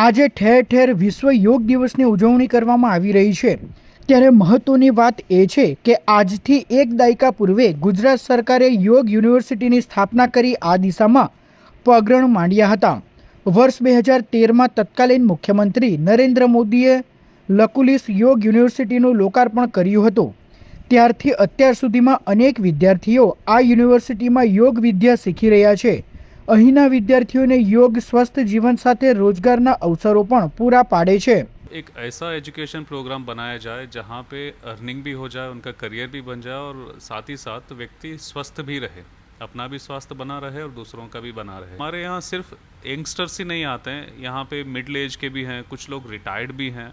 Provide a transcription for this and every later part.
આજે ઠેર ઠેર વિશ્વ યોગ દિવસની ઉજવણી કરવામાં આવી રહી છે, ત્યારે મહત્વની વાત એ છે કે આજથી એક દાયકા પૂર્વે ગુજરાત સરકારે યોગ યુનિવર્સિટીની સ્થાપના કરી આ દિશામાં પગરણ માંડ્યા હતા। વર્ષ 2013માં તત્કાલીન મુખ્યમંત્રી નરેન્દ્ર મોદીએ લકુલિશ યોગ યુનિવર્સિટીનું લોકાર્પણ કર્યું હતું। ત્યારથી અત્યાર સુધીમાં અનેક વિદ્યાર્થીઓ આ યુનિવર્સિટીમાં યોગ વિદ્યા શીખી રહ્યા છે। અહીંના વિદ્યાર્થીઓને योग स्वस्थ जीवन साथे रोजगारना अवसरों पण पूरा पाड़े छे। एक ऐसा एजुकेशन प्रोग्राम बनाया जाए जहाँ पे अर्निंग भी हो जाए, उनका करियर भी बन जाए और साथ ही साथ व्यक्ति स्वस्थ भी रहे, अपना भी स्वास्थ्य बना रहे और दूसरों का भी बना रहे। हमारे यहाँ सिर्फ यंगस्टर्स ही नहीं आते हैं, यहाँ पे मिडिल एज के भी हैं, कुछ लोग रिटायर्ड भी हैं,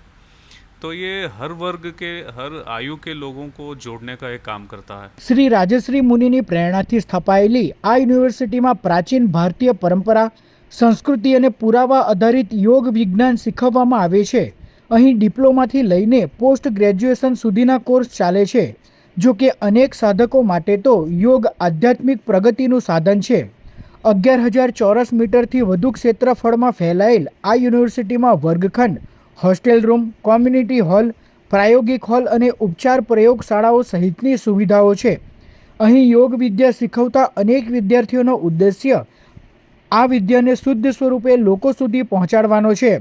तो ये हर वर्ग के, हर आयु के लोगों को जोड़ने का एक काम करता है। श्री राजश्री मुनिनी प्रेरणाथी स्थापायेली आ युनिवर्सिटीमां प्राचीन भारतीय परंपरा, संस्कृति अने पुरावा आधारित योग विज्ञान शीखववामां आवे छे। અહીં ડિપ્લોમાથી લઈને પોસ્ટ ગ્રેજ્યુએશન સુધીના કોર્સ ચાલે છે। જો કે અનેક સાધકો માટે તો યોગ આધ્યાત્મિક પ્રગતિનું સાધન છે। 11,000 ચોરસ મીટરથી વધુ ક્ષેત્રફળમાં ફેલાયેલ આ યુનિવર્સિટીમાં વર્ગખંડ, હોસ્ટેલ રૂમ, કોમ્યુનિટી હોલ, પ્રાયોગિક હોલ અને ઉપચાર પ્રયોગશાળાઓ સહિતની સુવિધાઓ છે। અહીં યોગ વિદ્યા શીખવતા અનેક વિદ્યાર્થીઓનો ઉદ્દેશ્ય આ વિદ્યાને શુદ્ધ સ્વરૂપે લોકો સુધી પહોંચાડવાનો છે।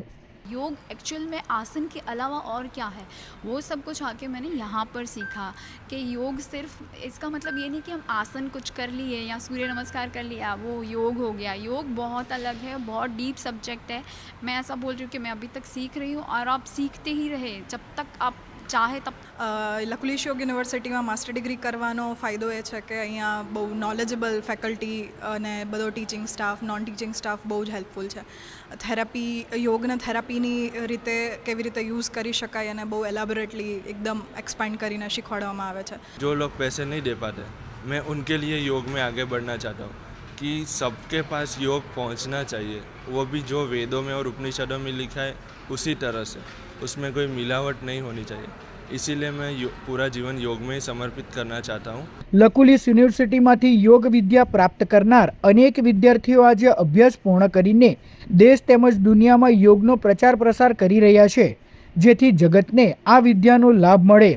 योग एक्चुअल में आसन के अलावा और क्या है वो सब कुछ आके मैंने यहाँ पर सीखा कि योग सिर्फ इसका मतलब ये नहीं कि हम आसन कुछ कर लिए या सूर्य नमस्कार कर लिया वो योग हो गया। योग बहुत अलग है, बहुत डीप सब्जेक्ट है। मैं ऐसा बोल रही हूँ कि मैं अभी तक सीख रही हूँ और आप सीखते ही रहे जब तक आप चाहे तब। લકુલિશ યોગ યુનિવર્સિટીમાં માસ્ટર ડિગ્રી કરવાનો ફાયદો એ છે કે અહીંયા બહુ નોલેજેબલ ફેકલ્ટી અને બધો teaching staff, non teaching staff બહુ જ હેલ્પફુલ છે। થેરાપી, યોગને થેરાપીની રીતે કેવી રીતે યુઝ કરી શકાય અને બહુ એલાબોરેટલી એકદમ એક્સપાન્ડ કરીને શીખવાડવામાં આવે છે। जो लोग पैसे नहीं दे पाते, मैं उनके लिए योग में आगे बढ़ना चाहता हूँ कि सबके पास योग पहुँचना चाहिए, वो भी जो वेदों में और उपनिषदों में लिखा है उसी तरह से, उसमें कोई मिलावट नहीं होनी चाहिए। इसीलिए मैं पूरा जीवन योग में ही समर्पित करना चाहता हूँ। લકુલિશ યુનિવર્સિટીમાંથી યોગ વિદ્યા પ્રાપ્ત કરનાર અનેક વિદ્યાર્થીઓ આજે અભ્યાસ પૂર્ણ કરીને દેશ તેમજ દુનિયામાં યોગનો પ્રચાર પ્રસાર કરી રહ્યા છે, જેથી જગતને આ વિદ્યાનો લાભ મળે।